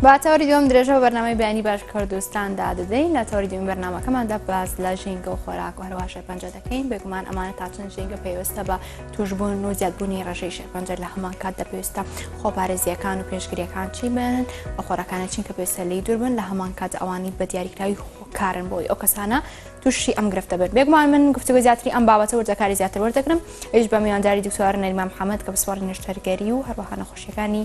با تەوەری دووەم درێژە و بەرنامەی بەیانی باش کوردستاندا دەدەین لە تەوەری دووەم بەرنامەکەماندا باس لە ژینگە و خۆراک و هەروەها شێرپەنجە دەکەین بێگومان ئەمانە تا چەند ژینگە پێویستە بە توشبوون و زیادبوونی ڕێژەی شێرپەنجە لە هەمان کات دەپێویستە خۆپارێزیەکان و پێشگریەکان چی بێنن بە خۆراکانە چین کە پێویستە لێی دوور بن لە هەمان کات ئەوانی بە دیاریکراوی کارن بۆی ئەو کەسانە تووشی ئەم گرفتە بێت بێگومان من گفتوگۆ زیاتری ئەم بابەتە وردەکاری زیاتر وەردەگرم ئەویش بە میوانداری دکتۆر نەریمان محەممەد کە بسپۆڕی نوێژتەرگەری و هەروەها نەخۆشیەکانی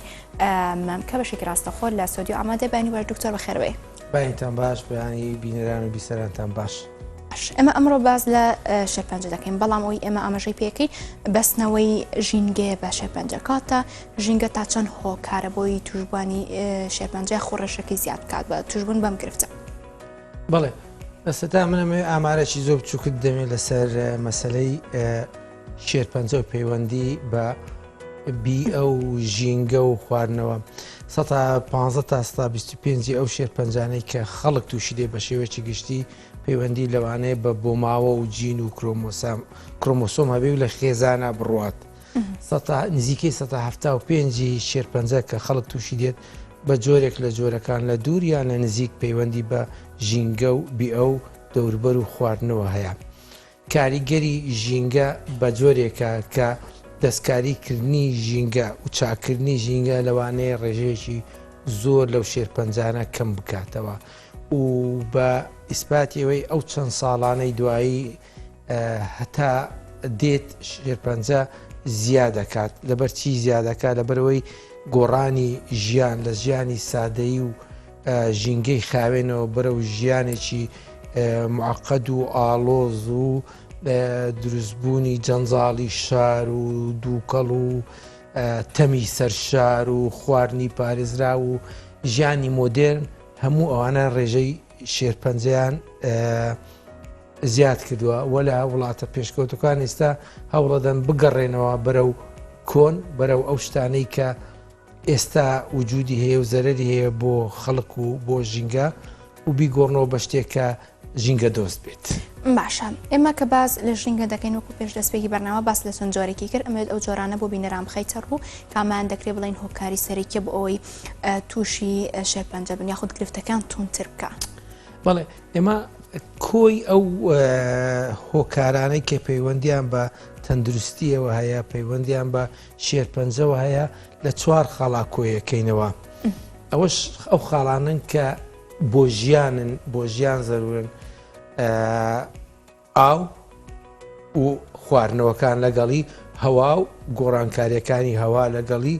کە بەشێکی ڕاستەخۆ لە سۆدیۆ ئامادە بەینی باش دکتۆر بەخێرەوەی باینتان باش بەیانی بینەران و بیسەرانتان باش. ئێمە ئەمڕۆ باز لە شێرپەنجە دەکەین بەڵام ئەوی ئێمە ئاماژەی پێەکەی بەستنەوەی ژینگەیە بە شێرپەنجە کاتە ژینگە تا چەند هۆکارە بۆی توشبوانی شێرپەنجە خۆڕەشەکەی زیاد بکات بە توشبوون بەم گرفتە. بەڵێ بەسەتا منەمێ ئامارەی زۆر بچووکت دەمێت لەسەر مەسلەی شێرپەنجە و پەیوەندی بە بی ئەو ژینگە و خواردنەوە 15 تا 25 ئەو شێرپەنجانەی کە خەڵک تووشی دێ بە شێوەیەکی گشتی پەیوەندی لەوانەیە بە بۆماوە و جین و کرۆمۆسۆم هەبێ و لە خێزانە بڕوات نزیکەی 175 شێرپەنجە کە خەڵک تووشی دێت بە جۆرێک لە جۆرەکان لە دووریان لە نزیک پەیوەندی بە ژینگە و بی ئەو دەوروبەر و خواردنەوە هەیە. کاریگەری ژینگە بە جۆرێکە کە دەستکاریکردنی ژینگە و چاکردنی ژینگە لەوانەیە ڕێژەیەکی زۆر لەو شێرپەنجانە کەم بکاتەوە و بە ئیسپاتیەوەی ئەو چەند ساڵانەی دوایی هەتا دێت شێرپەنجە زیادەکات لەبەر چی زیادەکات لەبەرەوەی گۆڕانی ژیان لە ژیانی سادەیی و ژینگەی خاوێنەوە بەرە و ژیانێکی معقەد و ئاڵۆز و دروستبوونی جەنجاڵی شار و دووکەڵ و تەمی سەرشار و خواردنی پارێزرا و ژیانی مۆدێرن هەموو ئەوانە ڕێژەی شێرپەنجەیان زیاد کردووە وە لە وڵاتە پێشکەوتەکان ئێستا هەوڵەدەن بگەڕێنەوە بەرەو کۆن بەرەو ئەو شتانەی کە ئێستا وجودی هەیە و زەرەری هەیە بۆ خەڵک و بۆ ژینگە و بیگۆڕنەوە بە شتێکە ژینگە دۆست بێت. باشە ئێمە کە باز لە ژینگە دەکەین وەکو پێش دەستپێکی بەرنامە باس لە چەند جۆرێکی کرد ئەمەوێت ئەو جۆرانە بۆ بینەران بخەیتە ڕوو کامان دەکرێت بڵین هۆکاری سەرەکیە بۆ ئەوەی تووشی شێرپەنجە بن یاخود گرفتەکان تونتر بکە. بەڵێ ئێمە کۆی ئەو هۆکارانەی کە پەیوەندیان بە تەندروستیەوە هەیە پەیوەندیان بە شێرپەنجەوە هەیە لە 4 خاڵا کۆیەکەینەوە ئەوەش ئەو خاڵانن کە بۆ ژیان زەرورن ئاو و خواردنەوەکان لەگەڵی هەوا و گۆڕانکاریەکانی هەوا لەگەڵی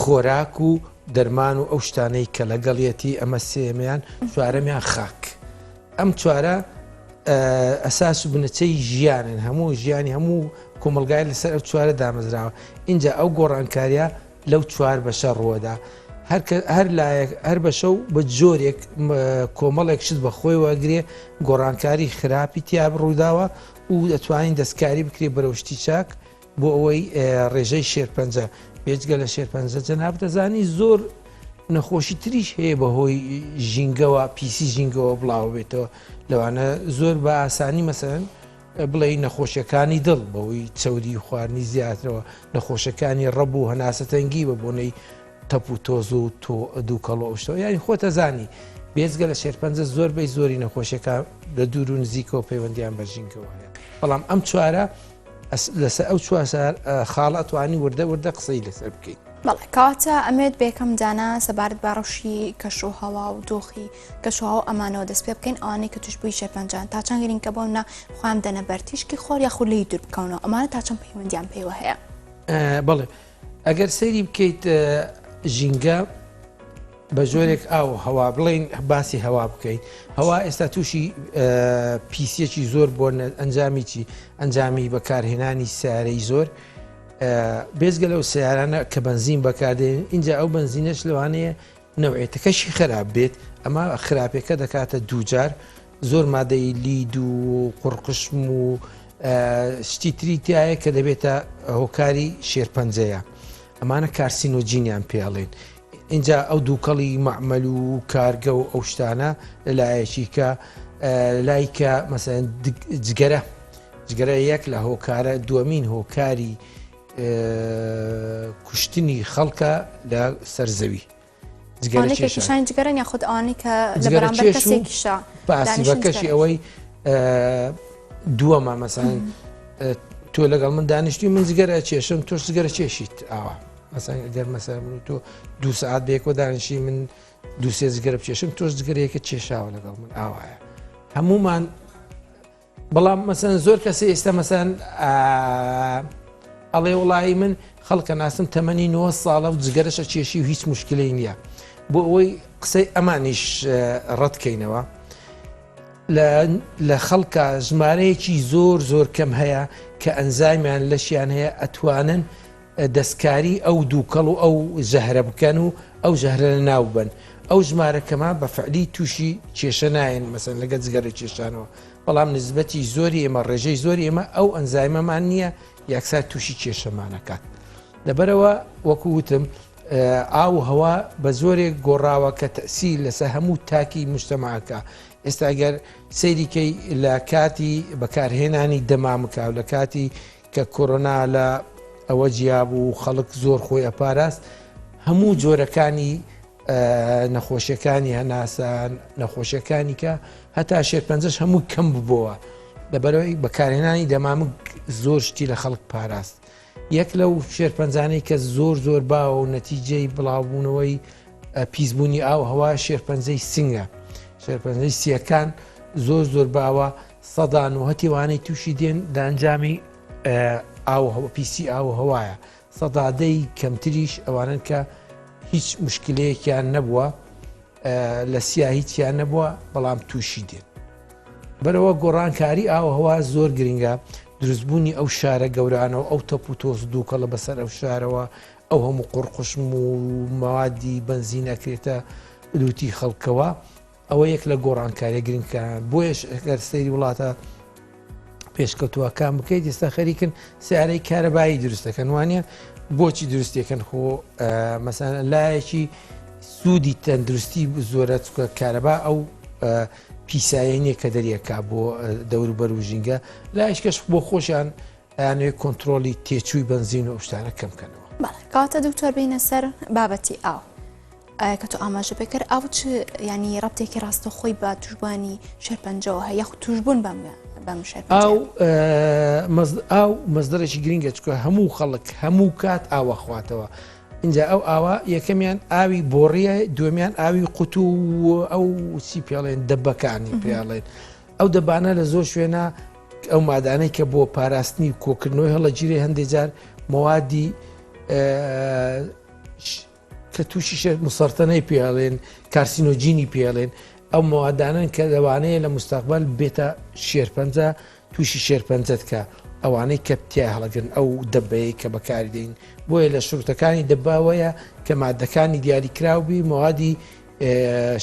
خۆراک و دەرمان و ئەو شتانەی کە لەگەڵیەتی ئەمە سێمیان چوارەمیان خاک ئەم چوارە ئەساس و بنەچەی ژیانن هەموو ژیانی هەموو کۆمەلگای لەسەر ئەو چوارە دامەزراوە اینجا ئەو گۆڕانکاریە لەو چوار بەشە ڕووەدا هەر بەشە و بە جۆرێک کۆمەڵێک شت بە خۆی وەگرێ گۆڕانکاری خراپی تیا ڕووداوە و دەتوانین دەستکاری بکرێ بەرەوشتی چاک بۆ ئەوەی ڕێژەی شێرپەنجە بێجگە لە شێرپەنجە جەناب دەزانی زۆر نەخۆشی تریش هەیە بەهۆی ژینگەوە پیسی ژینگەوە بڵاو بێتەوە لەوانە زۆر بە ئاسانی مەسەرەن بڵێ نەخۆشیەکانی دڵ بەوەی چەوری خواردنی زیاترەوە نەخۆشەکانی ڕەب و هەناسەتەنگی بە بۆنەی تەپ و تۆز و دووکەڵ و ئەوشتەوە یانی خۆتەزانی بێجگە لە شێرپەنجە زۆربەی زۆری نەخۆشیەکە لە دوور و نزیکەوە پەیوەندیان بە ژینگەوە هەیە بەڵام ئەم چوارە لەسەر ئەو چوار خاڵە توانی وردە قسەی لەسەر بکەین. بەڵێ کاتە ئەمێت بێکەم دانا سەبارەت بە ڕەوشی کەشوهەوا و دۆخی کەشوهەوا و ئەمانەوە دەست پێ بکەین ئەوانەی کە توشبووی شێرپەنجان تا چەند گرنگکە بۆنە خوام دەنە بەر تیشکی خۆر یاخود لێی دوور بکەونەوە ئەمانە تا چەند پەیوەندیان پێوە هەیە. بەڵێ ئەگەر سەیری بکەیت ژینگە بە جۆرێک ئاو هەوا بڵین باسی هەوا بکەیت هەوا ئێستا تووشی پیسیەکی زۆر بۆ ئەنجامی چی ئەنجامی بەکارهێنانی سیارەی زۆر بێزگە لەو سیارانە کە بنزین بەکاردێن اینجا ئەو بنزینەش لەوانەیە نەوعێتەکەشی خراپ بێت ئەمە خراپەکە دەکاتە دووجار زۆر مادەی لید و قوڕقشم و شتی تریتیایە کە دەبێتە هۆکاری شێرپەنجەیە ئەمانە کارسینۆجینیان پێڵێن اینجا ئەو دووکەڵی مەعمەل و کارگە و ئەو شتانە لەلایەکی کە لایکە مەسەن جگەرە یەک لە هۆکارە دووەمین هۆکاری کوشتنی خەڵکە لە سەرزەوی کێشانی جگەرن یاخود ئەوانەی کە لە بەرامبەر کەسێکیشە پاسیڤەکەشی ئەوەی دووەمە مەسەن تۆ لەگەڵ من دانیشتی من جگەرە کێشم تۆش جگەرە کێشیت ئاوا مەسەن ئەگەر مەسەن تۆ 2 سعات بێکۆ دانیشی من 2 جگەرە بچێشم تۆش جگەرەیەکە کێشاوە لەگەڵ من ئاوایە هەمومان بەڵام مەسەن زۆر کەسی ئێستا مەسەن ئەڵێ وڵایی من خەڵکە ناسم تەمەنی 9 ساڵە و جگەرەشە کێشی و هیچ مشکلەی نییە بۆ ئەوەی قسەی ئەمانیش ڕەتکەینەوە لە خەڵکە ژمارەیەکی زۆر کەم هەیە کە ئەنزایمیان لەشیان هەیە ئەتوانن دەستکاری ئەو دووکەڵ و ئەو ژەهرە بکەن و ئەو ژەهرە لە ناو بن ئەو ژمارەکەمە بە فعلی تووشی کێشە نایەن مەسەن لەگە جگەرە کێشانەوە بەڵام نسبەتی زۆری ئێمە ڕێژەی زۆری ئێمە ئەو ئەنزایمەمان نییە یاکسات تووشی کێشەمانەکات لەبەرەوە وەکو وتم ئاو هەوا بە زۆرێک گۆڕاوە کە تەسی لەسەر هەموو تاکی مجتەماعەکە ئێستا ئەگەر سەیریکەی لە کاتی بەکارهێنانی دەمامکە و لە کاتی کە کۆرۆنا لە ئەوە جیابوو خەڵک زۆر خۆی ئەپاراست هەموو جۆرەکانی نەخۆشیەکانی هەناسان نەخۆشیەکانی کە هەتا شێرپەنجەش هەموو کەم ببووە لەبەرەوەی بەکارهێنانی دەمامک زۆر شتی لە خەڵک پاراست یەک لەو شێرپەنجانەی کە زۆر باوە و نەتیجەی بڵاوبوونەوەی پیسبوونی ئاو هەوا شێرپەنجەی سنگە شێرپەنجەی سیەکان زۆر باوە سەدان و هەتیوانەی تووشی دێن لە ئەنجامی پیسی ئاو هەوایە سەدادەی کەمتریش ئەوانن کە هیچ مشکلەیەکیان نەبووە لە سیا هیچیان نەبووە بەڵام تووشی دێن بەرەوە گۆڕانکاری ئاو هەوا زۆر گرنگە دروستبوونی ئەو شارە گەورانەوە ئەو تەپ و تۆز دووکەڵە بەسەر ئەو شارەوە ئەو هەموو قڕقشم و مەوادی بنزین ئەکرێتە لوتی خەڵکەوە ئەوە یەک لە گۆڕانکاریە گرنگکان بۆیش ئەگەر سەیری وڵاتە پێشکەوتووەکان بکەیت ئێستا خەریکن سیارەی کارەبایی دروستەکەن وانە بۆچی دروستیەکەن خۆ مەسەن لایەکی سوودی تەندروستی زۆرە کارەبا ئەو پیسایەنیە کە دەریەکا بۆ دەوروبەر و ژینگە لایشکەش بۆ خۆشیان یانوێ کۆنتترۆلی تێچووی بنزین و شتانە کەمکەنەوە کاتە دوکتۆر بینە سەر بابەتی ئاو کە تۆ ئاماژە پێکرد ئەو چ ینی ڕەبتێکی ڕاستە خۆی بە توشبانی شێرپەنجەوە هەیە یاخود توشبوون بەم ئاو مەزدەرێکی گرنگە چکە هەموو خەڵک هەموو کات ئاوە خواتەوە اینجا ئەو ئاوا یەکەمیان ئاوی بۆڕیە دومیان ئاوی قوت و ئەو چی پێڵێن دەبەکانی پێڵێن ئەو دەبانە لە زۆر شوێنە ئەو مادانەی کە بۆ پاراستنی کۆکردنەوەی هەڵە گیرێ هەندێک جار موادی کە تووشی مسەرتەنەی پێڵێن کارسینۆجینی پێڵێن ئەو موادانن کە دەوانەیە لە مستەقبل بێتە شێرپەنجە تووشی شێرپەنجەت کە ئەوانەی کە تیا هەڵەگرن ئەو دەبەیە کە بەکاری دێن بۆیە لە شروتەکانی دەباوەیە کە مادەکانی دیاریکراوبی موادی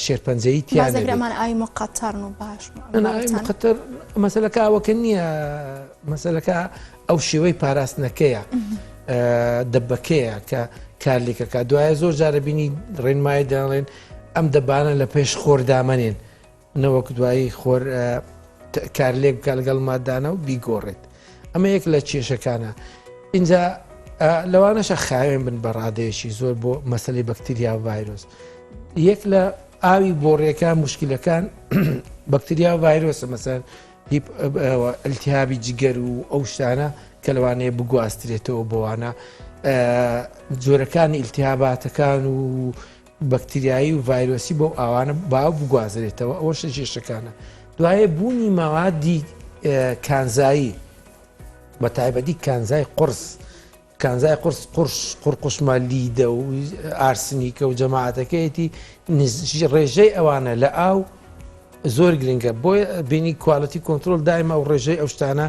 شێرپەنجەی تیامان ئای مقەتەرن و باش مقەتەر مەسەلەکە ئەوەکە نییە مەسەلەکە ئەو شێوەی پاراستنەکەیە دەبەکەیە کە کارلێکەکە دوایە زۆر جارە بینی ڕێنمای دەڵێن ئەم دەبانە لە پێش خۆر دامەنێن نەوەک دوایی خۆر کارلێک بکە لەگەڵ مادانە و بیگۆڕێت ئەمە یەک لە کێشەکانە اینجا لەوانەشە خاوێن بن بە ڕادەیەشی زۆر بۆ مەسەلەی بەکتریا و ڤایرۆس یەک لە ئاوی بۆڕیەکان مشکلەکان بەکتریا و ڤایرۆسە مەسەن ئەلتیهابی جگەر و ئەو شتانە کە لەوانەیە بگواسترێتەوە بۆوانە جۆرەکانی ئیلتیهاباتەکان و بەکتریایی و ڤایرۆسی بۆ ئاوانە باو بگوازرێتەوە ئەوەشە کێشەکانە دوایە بوونی مەوادی کانزایی بە تایبەتی کانزای قرس قڕقشمە لیدە و ئارسنیکە و جەماعەتەکەیەتی ڕێژەی ئەوانە لە ئاو زۆر گرنگە بۆی بینی کوالەتی کۆنتترۆل دایمە و ڕێژەی ئەو شتانە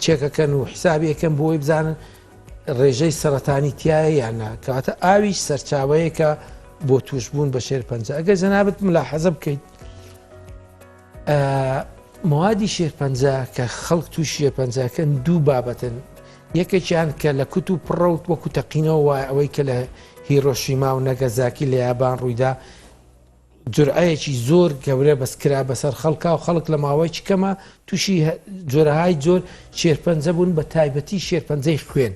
چێکەکەن و حسابی یەکەم بۆی بزانن ڕێژەی سەرەتانی تایە یاننا کەواتە ئاویش سەرچاوەیەکە بۆ توشبوون بە شێرپەنجە ئەگەر جەنابەت ملاحەزە بکەیت موادی شێرپەنجە کە خەڵک توی شێرپەنجەکەن دوو بابەتن یەکێکیان کە لە کوت و پڕەوت وەکو تەقینەوە وایە ئەوەی کە لە هیرۆشیما و نەگەزاکی لە یابان ڕوویدا جورئایەکی زۆر گەورە بەسکرا بەسەر خەڵکا و خەڵک لە ماوەیەکی کەمە تووشی جۆرەهای زۆر شێرپەنجە بوون بە تایبەتی شێرپەنجەی خوێن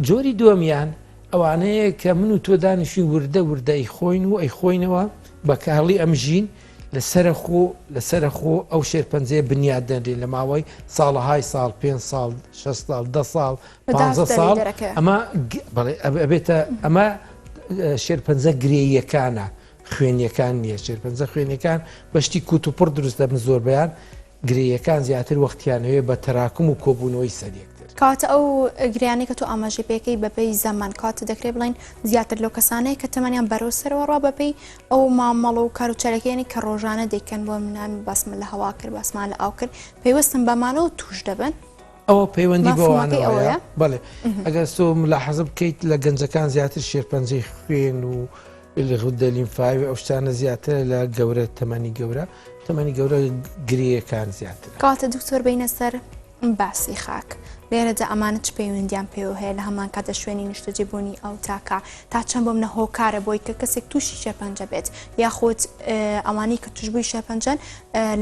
جۆری دووەمیان ئەوانەیە کە من و تۆ دانیشتین وردە وردە ئەیخۆین و ئەیخۆینەوە بە کاڵی ئەمژین لەسرە خۆ ئەو شێرپەنجەیە بنیاد دەنرێن لە ماوەی ساڵەهای ساڵ 5 ساڵ 6 ساڵ 10 ساڵ 15 ساڵ ئەمە ئەبێتە ئەمە شێرپەنجە گرێیەکانە خوێنیەکان نییە شێرپەنجە خوێنیەکان بەشتی کووت و پڕ دروست دەبن زۆربیان گرێیەکان زیاتر وەختیانەوەی بە تەراکم و کۆبوونەوەی سەریەکتر کاتە ئەو گریانی کە تۆ ئاماژەی پێەکەی بەپەی زەمان کاتە دەکرێت بڵین زیاتر لەو کەسانەیە کە تەمەنیان بەرەو سەرەوەڕوا بەپەی ئەو مامەڵ و کاروچەرەکەیانی کە ڕۆژانە دەیکەن بۆ منامی باسمە لە هەوا کرد باسمان لە ئاو کرد پێیوەستم بەمانە و توش دەبن ئەوە پەیوەندی بەوانەوەیە بڵێ ئەگەر تۆ ملاحەزە بکەیت لە گەنجەکان زیاتر شێرپەنجەی خوێن و دەلیمفاوی ئەو شتانە زیاتر لە گەورە تەمەنی گەورە گرەیەکان زیاتر کاتە دکتۆر بینە سەر باسی خاک لێرەدا ئەمانە چ پەیوەندیان پێوە هەیە لە هەمان کاتە شوێنی نیشتەجێبوونی ئەو تاکە تا چەند بۆ منە هۆکارە بۆی کە کەسێک تووشی شێرپەنجە بێت یاخۆت ئەوانەی کە توشبووی شێرپەنجەن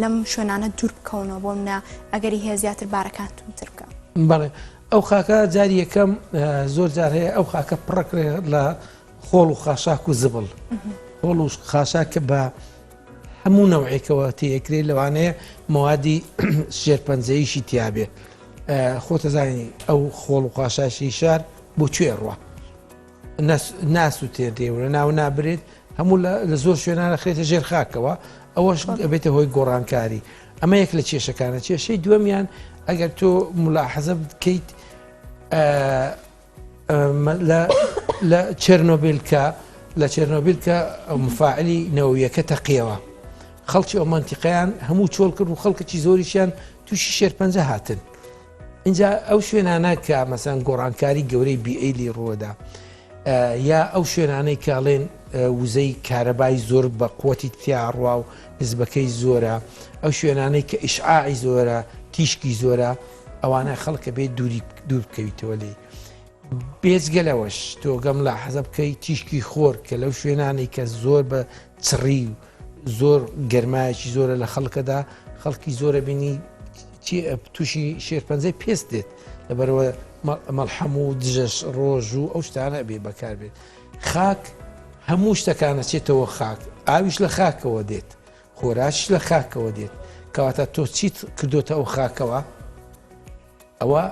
لەم شوێنانە دوور بکەونەوە بۆ منە ئەگەری هەیە زیاتر بارەکان تونتر بکە. بەڵێ ئەو خاکە جاری یەکەم زۆر جار هەیە ئەو خاکە پڕەکرێ لە خۆڵ و خاشاک و زبڵ خۆڵ و خاشاکە بە هەموو نەوعێکەوە تێکرێت لەوانەیە موادی شێرپەنجەیشی تیابێ خۆتە زانی ئەو خۆڵ و خاشاشی شار بۆ کوێ ڕوە ناس و تێدێورە ناو نابرێت هەموو لە زۆر شوێنانە خێتە ژێر خاکەوە ئەوەش ئەبێتە هۆی گۆڕانکاری ئەمە یەک لە کێشەکانە کێشەی دووەمیان ئەگەر تۆ ملاحەزە بکەیت لە چێرنۆبیل کە مفاعلی نەوەیەکە تەقیەوە خەڵکی ئەو منتیقەیان هەموو چۆڵ کرد و خەڵکەی زۆریشیان تووشی شێرپەنجە هاتن اینجا ئەو شوێنانە کە مەسەن گۆڕانکاری گەورەی بیئیلی ڕووەدا یا ئەو شوێنانەی کاڵێن وزەی کارەبای زۆر بە قوتی تیاڕوا و نزبەکەی زۆرە ئەو شوێنانەی کە ئیشعاعی زۆرە تیشکی زۆرە ئەوانە خەڵکە بێت دوور بکەویتەوە لێ بێزگەلەوەش تۆ گەم لا حەزە بکەی تیشکی خۆر کە لەو شوێنانی کە زۆر بە چڕی و زۆر گەرمایەکی زۆرە لە خەڵکەدا خەڵکی زۆرە بینی تووشی شێرپەنجەی پێست دێت لەبەرەوە مەڵحەم و دژەش ڕۆژ و ئەو شتانە بێ بەکار بێت خاک هەموو شتەکانە چێتەوە خاک ئاویش لە خاکەوە دێت خۆراش لە خاکەوە دێت کەواتە تۆ چیت کردوتە ئەو خاکەوە ئەوە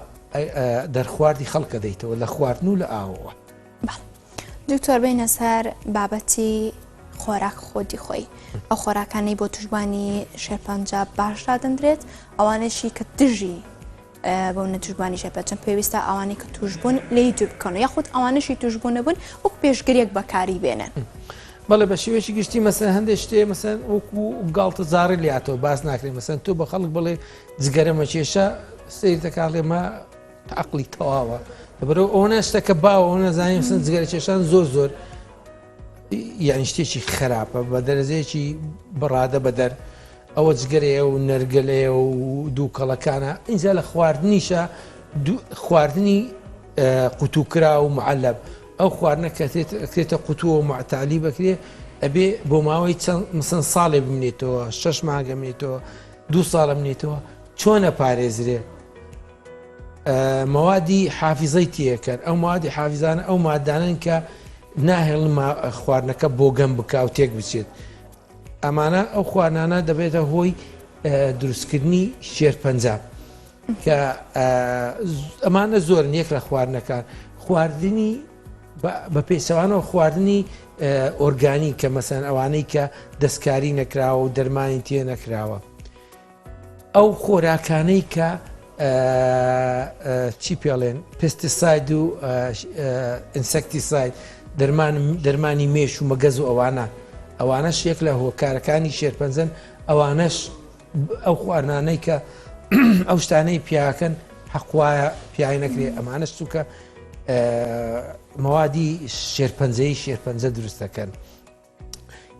دەرخواردی خەڵکە دەیتەوە لە خواردن و لە ئاوەوە. دکتۆر بینە سەر بابەتی خۆراک خۆتی خۆی ئەو خۆراکانی بۆ توشبانی شێرپەنجە باشدا دەندرێت ئەوانەشی کە دژی بۆ نەتوشبانی شێرپەنجە پێویستە ئەوانەی کە توشبوون لێی دوور بکەن یاخود ئەوانەشی توشبوون نەبوون وەک پێشگریەک بەکاری بێنن. بەڵێ بە شێوەیەکی گشتی مەسەن هەندێک شتێ مەسەن وەکو گاڵتە زاری لاتەوە باز ناکرێت مەسەن تۆ بە خەڵک بڵێ جگەرەمە کێشە سیر دەکات لێمە عقلی تەواوە لەبەرەوە ئەوە شتەکە باوە ئەو نەزانین مەسەن جگەرە کێشان زۆر یعنی شتێکی خراپە بە دەرەزەیەکی بڕادە بەدەر ئەوە جگەرەیە و نەرگەلەیە و دووکەڵەکانە اینجا لە خواردنیشە خواردنی قوتوکرا و معەلەب ئەو خواردنە کاتێتە قوتووە و معتالی بکرێ ئەبێ بۆ ماوەی چەند مەسەن ساڵێ بمێتەوە 6 مانگە بمێتەوە 2 ساڵە بمێتەوە چۆنە پارێزرێ مەوادی حافیزەی تێکرد ئەو مادی حافیزانە ئەو مادانن کە ناهێڵ خواردنەکە بۆ گەم بکە و تێک بچێت ئەمانە ئەو خواردانە دەبێتە هۆی دروستکردنی شێرپەنجە کە ئەمانە زۆرن یەک لە خواردنەکان خواردنی بە پێچەوانەوە خواردنی ئۆرگانی کە مەسەن ئەوانەی کە دەستکاری نەکراوە و دەرمانی تێ نەکراوە ئەو خۆراکانەی کە چی پێڵێن پستیساید و ئینسەکتیساید دەرمانی مێش و مەگەز و ئەوانەش یەک لە هۆکارەکانی شێرپەنجەن ئەوانەش ئەو خواردانەی کە ئەو شتانەی پیاکەن حەقوایە پیای نەکرێ ئەمانەش چووکە مەوادی شێرپەنجە دروست دەکەن.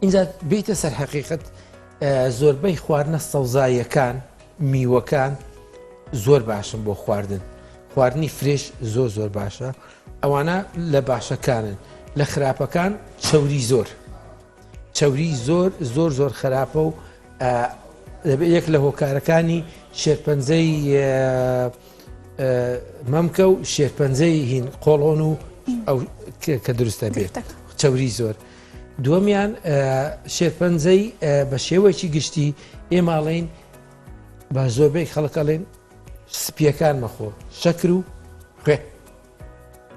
اینجا بیتە سەر حەقیقەت زۆربەی خواردنە سەوزاییەکان میوەکان زۆر باشن بۆ خواردنی فرێش زۆر باشە ئەوانە لە باشەکانن لە خراپەکان چەوری زۆر خراپە و یەک لە هۆکارەکانی شێرپەنجەی مەمکە و شێرپەنجەی هین قۆڵۆن و ئەو کە دروستە بێت چاوری زۆر. دووەمیان شێرپەنجەی بە شێوەیەکی گشتی ئێماڵین بە زۆربەی خەڵکەڵێن سپیەکان مەخۆ شەکر و خوێ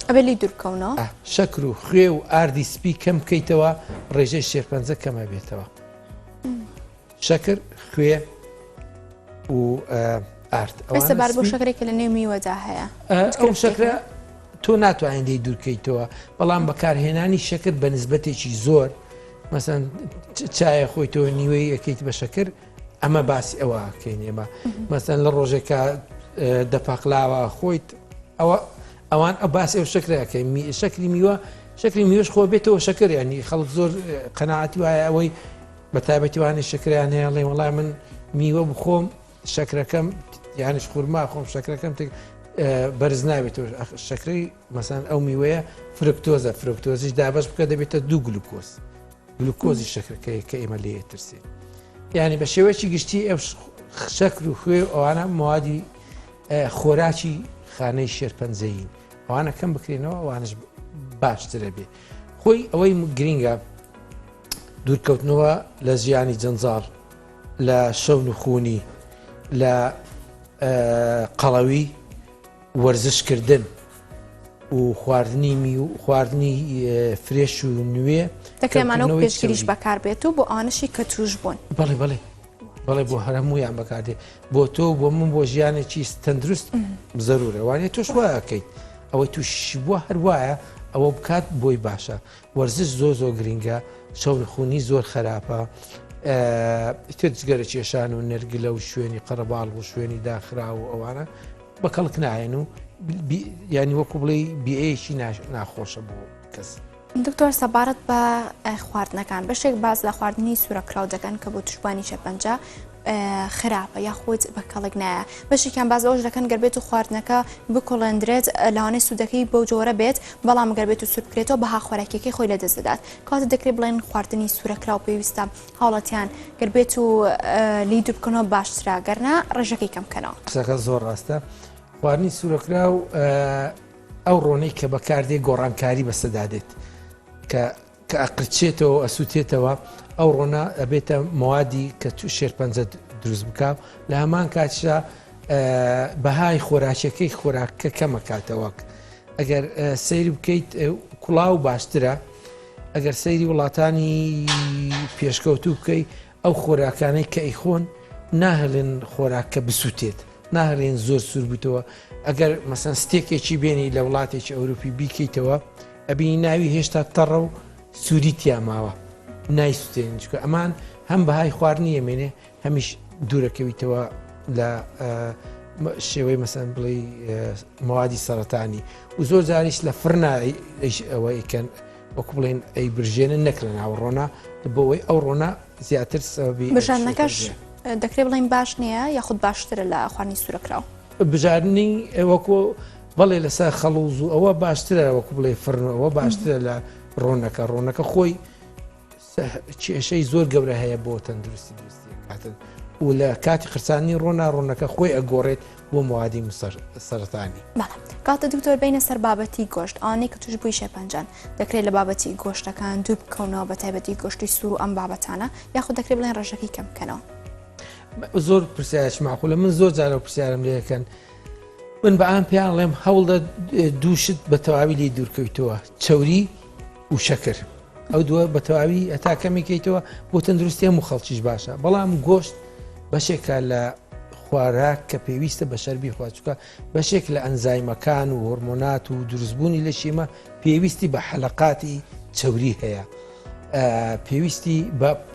ئەبێ دوورکەونەوە شەکر و خوێ و ئاردی سپی کەم بکەیتەوە ڕێژەی شێرپەنجە کەمە بێتەوە. شەکر خوێ و ئارد ئێستا بۆ شەکرێکە لە نێو میوەدا هەیە ئەو شەکرە تۆ ناتوانین دەی دوورکەیتەوە بەڵام بەکارهێنانی شەکر بە نسبەتێکی زۆر مەسەن چایە خۆیتەوە نیوەی ئەەکەیت بە شەکر ئەمە باسی ئەوە کەین ئێمە مەسەن لە ڕۆژێکە دەپاقلاوە خۆیت ئەوان ئە باسی ئەو شەکرەکەی شەکری میوە شەکری میوەش خۆ بێتەوە شەکر ینی خەڵک زۆر قەناعەتی وایە ئەوەی بە تایبەتیوانی شەکریان هەیەڵێ وەڵای من میوە بخۆم شەکرەکەم یانش خورما خۆم شەکرەکەم بەرز نابێتەوە شەکری مەسەن ئەو میوەیە فرکتۆزە فرکتۆزیش دابش بکە دەبێتە دوو گلوکۆز گلوکۆزی شەکرەکەی کە ئێمە لێ ترسێن یعنی بە شێوەیەکی گشتی ئەو شەکر و خوێ ئەوانە موادی خۆراکی خانەی شێرپەنجەیین ئەوانە کەم بکرێنەوە ئەوانش باشترە بێ خۆی ئەوەی گرینگە دوورکەوتنەوە لە ژیانی جەنجاڵ لە شەون و خونی لە قەڵەوی وەرزشکردن و خواردنی فرێش و نوێ دەکرێمانەوە پێشگیریش بەکار بێت و بۆ ئانشی کە توش بوون بەڵێ بڵێ بەڵێ بۆ هەرمویان بەکاردێ بۆ تۆ بۆ من بۆ ژیانێکی تەندروست زەرورە وانێ تۆش وایەکەیت ئەوەی توش بووە هەروایە ئەوە بکات بۆی باشە وەرزش زۆ گرینگە شەون خونی زۆر خراپە تجگەرە کێشان و نەرگلە و شوێنی قەرەباڵ و شوێنی داخرا و ئەوانە بە کەڵک نایەن و ینی وەکو بڵێ بیئەیەکی ناخۆشە بۆ کەس. دکتۆر سەبارەت بە خواردنەکان بەشێک باز لە خواردنی سوورەکراو دەکەن کە بۆ توشبانی شێرپەنجە خراپە یاخود بە کەڵک نایە بەشێکیان باز ئەوش دەکەن گەربێت و خواردنەکە بکۆڵێندرێت لەوانەیە سوودەکەی بۆ جۆرە بێت بەڵام گەربێت و سوور بکرێتەوە بەها خۆراکێکی خۆی لە دەست دەدات کاتە دەکرێت بڵێن خواردنی سوورەکراو پێویستە هاوڵەتیان گەربێت و لی دوور بکەنەوە باشترا گەرنا ڕێژەکەی کەم بکەنەوە. قسەکە زۆر ڕاستە خواردنی سوورەکراو ئەو ڕۆنەی کە بەکاردێ گۆڕانکاری بەسەدادێت کە ئەقرچێتەوە ئەسووتێتەوە ئەو ڕۆنە ئەبێتە موادی کە تو شێرپەنجە دروست بکە لە هەمان کاتشە بەهای خۆراکەکەی خۆراکە کەمە کاتەوە ئەگەر سەیری بکەیت کوڵاو باشترە ئەگەر سەیری وڵاتانی پێشکەوتوو بکەی ئەو خۆراکانەی کە ئەیخۆن ناهێڵێن خۆراکە بسووتێت ناهێڵێن زۆر سوور بوویتەوە ئەگەر مەسەن ستێکێکی بێنی لە وڵاتێکی ئەوروپی بیکەیتەوە ئەبینی ناوی هێشتا تەڕە و سووری تیاماوە نایسووتێن چکە ئەمان هەم بەهای خواردنی ئەمێنێ هەمیش دوورەکەویتەوە لە شێوەی مەسەن بڵێ موادی سەرەتانی و زۆر جاریش لە فرنای ئەوە ئەیکەن وەکو بڵێن ئەی برژێنە نەکرە ناو ڕۆنا بۆەوەی ئەو ڕۆنا زیاتر سەبی بژانەکەش دەکرێت بڵێن باش نییە یاخود باشترە لە خواردنی سوورەکراو بژاردننی وەکو بەڵێ لەسەر خەڵوز و ئەوە باشترە وەکو بڵێ فرنەوە باشترە لە ڕۆنەکە خۆی کێشەی زۆر گەورە هەیە بۆ تەندروستی کاتن و لە کاتی قرسانی ڕۆنەکە خۆی ئەگۆڕێت بۆ موادی سەرەتانی. کاتە دکتۆر بینە سەر بابەتی گۆشت ئەوانەی کە توش بووی شێرپەنجان دەکرێت لە بابەتی گۆشتەکان دوو بکەونەوە بە تایبەتی گۆشتی سوور و ئەم بابەتانە یاخود دەکرێت بڵێن ڕێژەکەی کەم بکەنەوە. زۆر پرسیارش معقولە من زۆر جارە پرسیارم لێەکەن من بە ئام پێیانڵێم هەوڵدە دووشت بە تەواوی لی دوورکەویتەوە چەوری و شەکر ئەو دووە بە تەواوی هەتا کەمیکەیتەوە بۆ تەندروستی هەموو خەڵکیش باشە بەڵام گۆشت بەشێکە لە خواراک کە پێویستە بە شەربی خواچووکە بەشێک لە ئەنزایمەکان و هۆرمۆنات و دروستبوونی لە شیمە پێویستی بە حەلەقاتی چەوری هەیە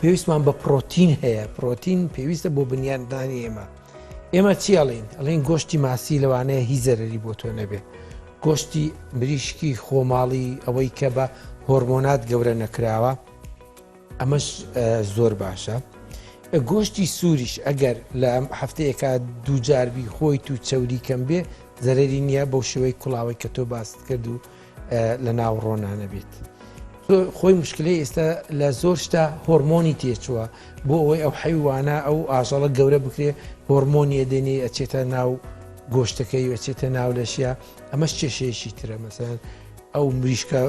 پێویستمان بە پرۆتین هەیە پرۆتین پێویستە بۆ بنیاندانی ئێمە چی ئەڵێن ئەڵێن گۆشتی ماسی لەوانەیە هی زەرەری بۆ تۆ نەبێ گۆشتی مریشکی خۆماڵی ئەوەی کە بە هۆرمۆنات گەورە نەکراوە ئەمەش زۆر باشە گۆشتی سووریش ئەگەر لە هەفتەیەکە دوو جاربی خۆی تو چەوری کەم بێ زەرەری نییە بەو شێوەی کوڵاوی کە تۆ باست کرد و لە ناو ڕۆنانە بێت خۆی مشکلەی ئێستا لە زۆر شتا هۆرمۆنی تێچووە بۆ ئەوەی ئەو حیوانە ئەو ئاژەڵە گەورە بکرێ هۆرمۆنیە دێنێ ئەچێتە ناو گۆشتەکەی ئەچێتە ناو لەشیا ئەمەش کێشەیەشی ترە مەسەن ئەو مریشکە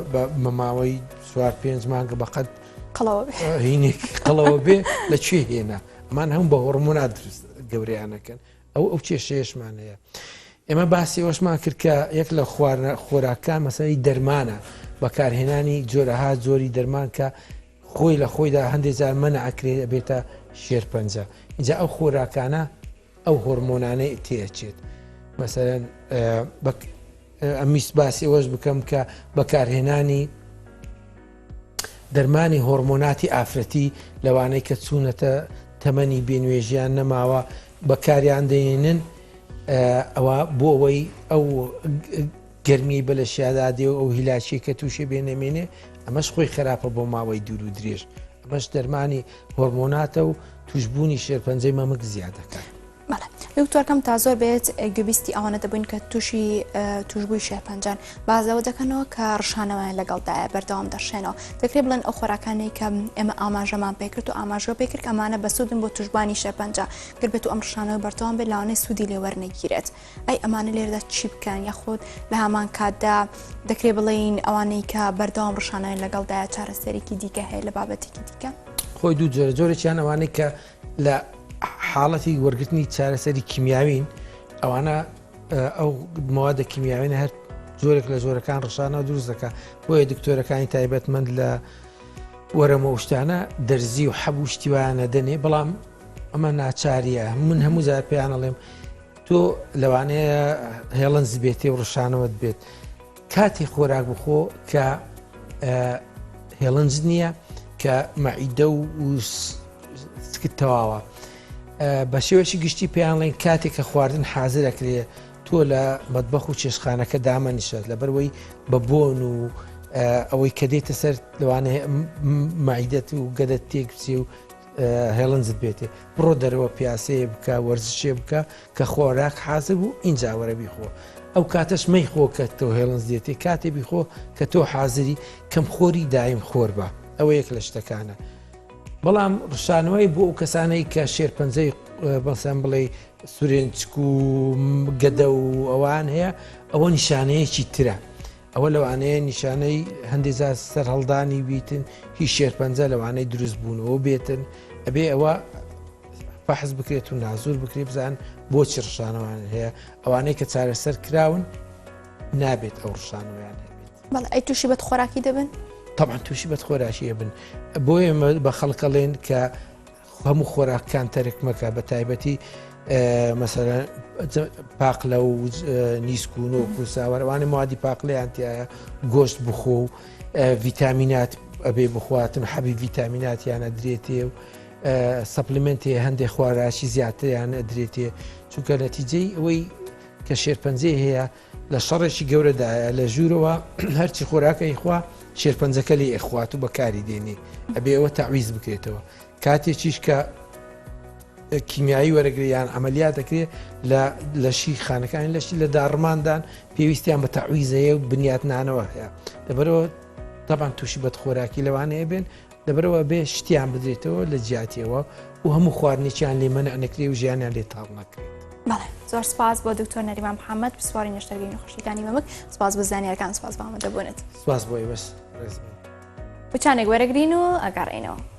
مەماوەی سوار 5 مانگە بەقەت قەڵەوە هینێکی قەڵەوە بێ لەکوێ هێنا ئەمان هەم بە هۆرمۆنات دروست گەورەیانەکەن ئەو کێشەیەشمان هەیە ئێمە باسی ئەوەشمان کرد کە یەک لە خۆراکان مەسەی دەرمانە بەکارهێنانی جۆرەها زۆری دەرمان کە خۆی لە خۆیدا هەندێک جار مەنعکرێت بێتە شێرپەنجە اینجا ئەو خۆراکانە ئەو هۆرمۆنانەی تێچێت مەسەرەن ئەمیست باسی ئەوەش بکەم کە بەکارهێنانی دەرمانی هۆرمۆناتی ئافرەتی لەوانەی کە چوونەتە تەمەنی بێنوێژیان نەماوە بەکاریان دێنن ئەوە بۆ ئەوەی ئەو گەرمی بە لە شیادادێ و ئەو هیلاچی کە تووشێ بێنەمێنێ ئەمەش خۆی خراپە بۆ ماوەی دوور و درێژ ئەمەش دەرمانی هۆرمۆناتە و توشببوونی شێرپەنجەی مەمک زیادەکات. دکتۆرکەم تا زۆر بێت گوێبیستی ئەوانە دەبووین کە توشببووی شێرپەنجان بازەوە دەکەنەوە کە ڕشانەوەیان لەگەڵدایە بەردەوام دەشێنەوە دەکرێت بڵێن ئەو خۆراکانەی کە ئێمە ئاماژەمان پێکرد و ئاماژۆ پێکرد ئەمانە بە سوودن بۆ توشببانی شێرپەنجە گربێت و ئەم ڕشانەوە بەردەوام بێت لاوانەی سوودی لێوەرنەگیرێت ئەی ئەمانە لێرەدا چی بکەن یاخود لە هەمان کاتدا دەکرێت بڵێن ئەوانەی کە بەردەوام ڕشانەوەی لەگەڵدایە چارەسەرێکی دیکە هەیە لە بابەتێکی دیکە خۆی دوو جۆرە جۆرێکیان ئەوانەی کە لە حاڵەتی وەرگرتنی چارەسەری کیمیاوین ئەوانە ئەو موادە کیمیاوینە هەر زۆرێک لە زۆرەکان ڕشانەوە دروست دەکات بۆیە دکتۆرەکانی تایبەتمەند لە وەرەمە شتانە دەرزی و حەبوو شتیوانە دەنێ بەڵام ئەمە ناچاریە من هەموو زار پێیان ئەڵێم تۆ لەوانەیە هێڵەنز بێتێ و ڕشانەوەت بێت کاتی خۆراک بخۆ کە هێڵنج نییە کە مەعیدە و سکت تەواوە بە شێوەشی گشتی پێیانڵێن کاتێک کە خواردن حازر ئەکرێ تۆ لە مەتبەخ و چێشخانەکە دامەنیشە لەبەرەوەی بە بۆن و ئەوەی کە دێتە سەر لەوانەیە مەعیدەت و گەدەت تێک بچێ و هێڵنجت بێتێ بڕۆ دەرەوە پیاسەیە بکە وەرزشێ بکە کە خۆراک حازر بوو اینجا وەرە بیخۆ ئەو کاتەش مەی خۆ کە تۆ هێڵنج دێتێ کاتێ بیخۆ کە تۆ حازری کەم خۆری دایم خۆر بە ئەوە یەک لە شتەکانە بەڵام ڕشانەوەی بۆ ئەو کەسانەی کە شێرپەنجەی بەسەم بڵێ سورێنچک و گەدە و ئەوان هەیە ئەوە نیشانەیەکی ترە ئەوە لەوانەیە نیشانەی هەندێک سەر هەڵدانی بیتن هیچ شێرپەنجە لەوانەی دروست بوونەوە بێتن ئەبێ ئەوە بەحث بکرێت و نازور بکرێت بزان بۆچی ڕشانەوان هەیە ئەوانەی کە چارەسەر کراون نابێت ئەو ڕشانەوەیان هەبێت بەڵ ئەی تووشی بەت خۆراکی دەبن؟ طبعا تووشی بەت خۆراشیە بن بۆیە بە خەڵکەڵێن کە هەموو خۆراکان تەرک مەکە بە تایبەتی مەسەرەن پاقلە و نیسکون و کوساوەڕوانی موادی پاقلیان تایە گۆشت بخۆ و ڤیتامینات ئەبێ بخواتن حەبی ڤیتامیناتیانە درێتێ و سەپلیمنتێ هەندێک خواراشی زیاتریان ئەدرێتێ چونکە نەتیجەی ئەوەی کە شێرپەنجەی هەیە لە شەڕێکی گەورەدایە لە ژوورەوە هەرچی خۆراکەی خوا شێرپەنجەکە لێ ئەخوات و بەکاری دێنێ ئەبێ ئەوە تەعویز بکرێتەوە کاتێکیش کە کیمیایی وەرەگریان ئەمەلیات دەکرێت لە شی خانەکانی لەشی لە داڕماندان پێویستیان بە تەعویزەیە و بنیاتنانەوە هەیە دەبەرەوە تەبان تووشی بەت خۆراکی لەوانەیە بێن دەبەرەوە بێ شتیان بدرێتەوە لە جیاتیەوە و هەموو خواردنێکیان لێ مەنع نەکرێ و ژیانیان لێ تاڵ نەکرێت. بەڵێ زۆر سپاس بۆ دکتۆر نەریمان محەممەد پسواری نەشتەرگەی نەخۆشیەکانی مەمک سپاس بە زانیارەکان سپاس بە ئامادەبوونت سپاس بۆی بەس بچانێک وەرەگرین و ئەگەڕێنەوە.